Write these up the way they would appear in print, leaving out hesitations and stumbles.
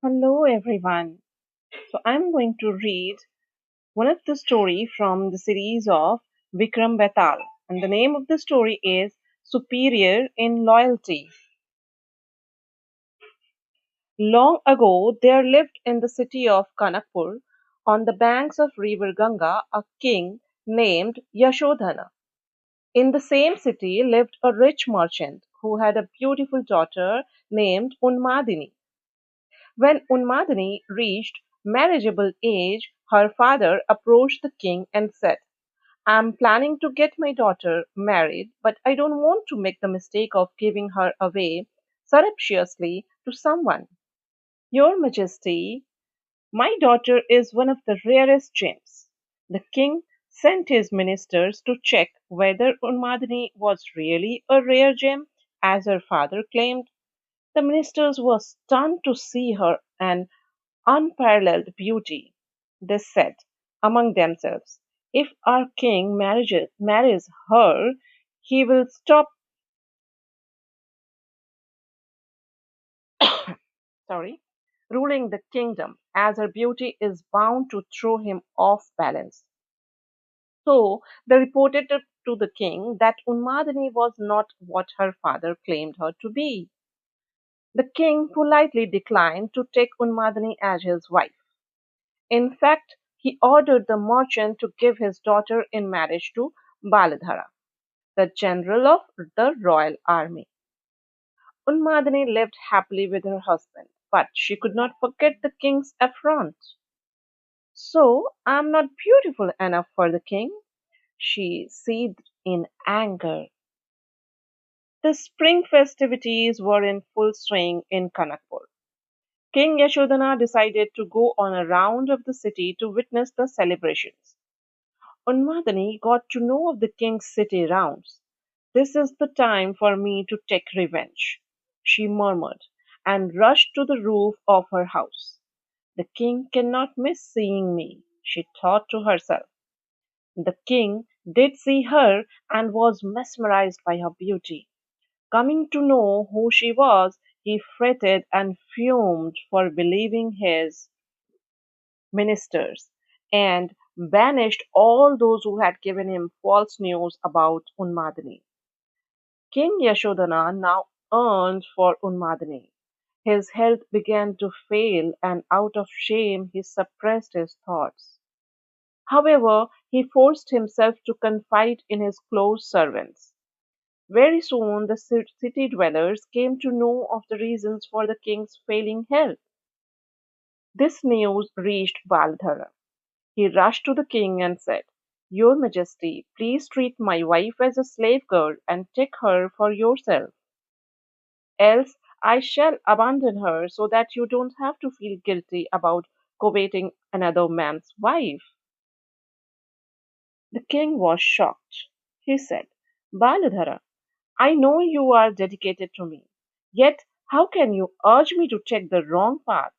Hello everyone. So I'm going to read one of the story from the series of Vikram Betal, and the name of the story is Superior in Loyalty. Long ago there lived in the city of Kanakpur on the banks of river Ganga a king named Yashodhana. In the same city lived a rich merchant who had a beautiful daughter named Unmadini. When Unmadini reached marriageable age, her father approached the king and said, I'm planning to get my daughter married, but I don't want to make the mistake of giving her away surreptitiously to someone. Your Majesty, my daughter is one of the rarest gems. The king sent his ministers to check whether Unmadini was really a rare gem, as her father claimed. The ministers were stunned to see her an unparalleled beauty. They said among themselves, if our king marries her, he will stop sorry, ruling the kingdom, as her beauty is bound to throw him off balance. So they reported to the king that Unmadini was not what her father claimed her to be. The king politely declined to take Unmadini as his wife. In fact, he ordered the merchant to give his daughter in marriage to Baladhara, the general of the royal army. Unmadini lived happily with her husband, but she could not forget the king's affront. So, I'm not beautiful enough for the king, she seethed in anger. The spring festivities were in full swing in Kanakpur. King Yashodhana decided to go on a round of the city to witness the celebrations. Unmadani got to know of the king's city rounds. This is the time for me to take revenge, she murmured, and rushed to the roof of her house. The king cannot miss seeing me, she thought to herself. The king did see her and was mesmerized by her beauty. Coming to know who she was, he fretted and fumed for believing his ministers and banished all those who had given him false news about Unmadini. King Yashodhana now yearned for Unmadini. His health began to fail, and out of shame he suppressed his thoughts. However, he forced himself to confide in his close servants. Very soon the city dwellers came to know of the reasons for the king's failing health. This news reached Baldhara. He rushed to the king and said, Your Majesty, please treat my wife as a slave girl and take her for yourself. Else I shall abandon her so that you don't have to feel guilty about coveting another man's wife. The king was shocked. He said, Baladhara, I know you are dedicated to me. Yet how can you urge me to take the wrong path?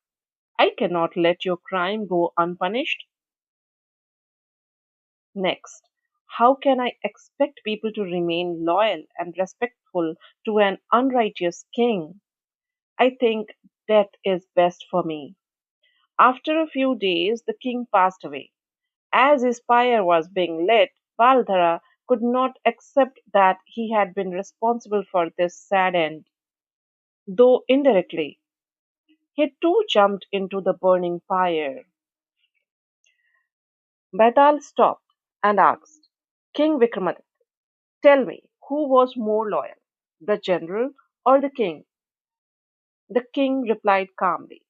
I cannot let your crime go unpunished. Next, how can I expect people to remain loyal and respectful to an unrighteous king? I think death is best for me. After a few days, the king passed away. As his pyre was being lit, Baldhara could not accept that he had been responsible for this sad end, though indirectly. He too jumped into the burning pyre. Betal stopped and asked, King Vikramaditya, tell me, who was more loyal, the general or the king? The king replied calmly.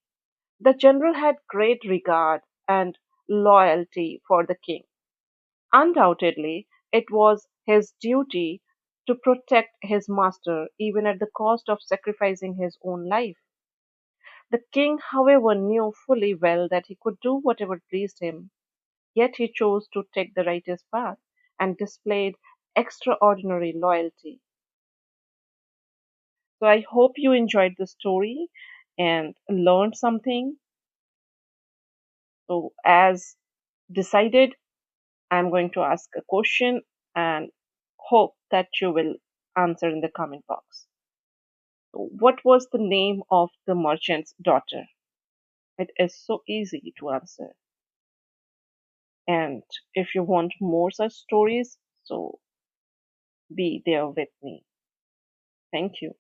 The general had great regard and loyalty for the king. Undoubtedly, it was his duty to protect his master even at the cost of sacrificing his own life. The king, however, knew fully well that he could do whatever pleased him, yet he chose to take the righteous path and displayed extraordinary loyalty. So I hope you enjoyed the story and learned something. So, as decided, I'm going to ask a question and hope that you will answer in the comment box. So what was the name of the merchant's daughter? It is so easy to answer. And if you want more such stories, so be there with me. Thank you.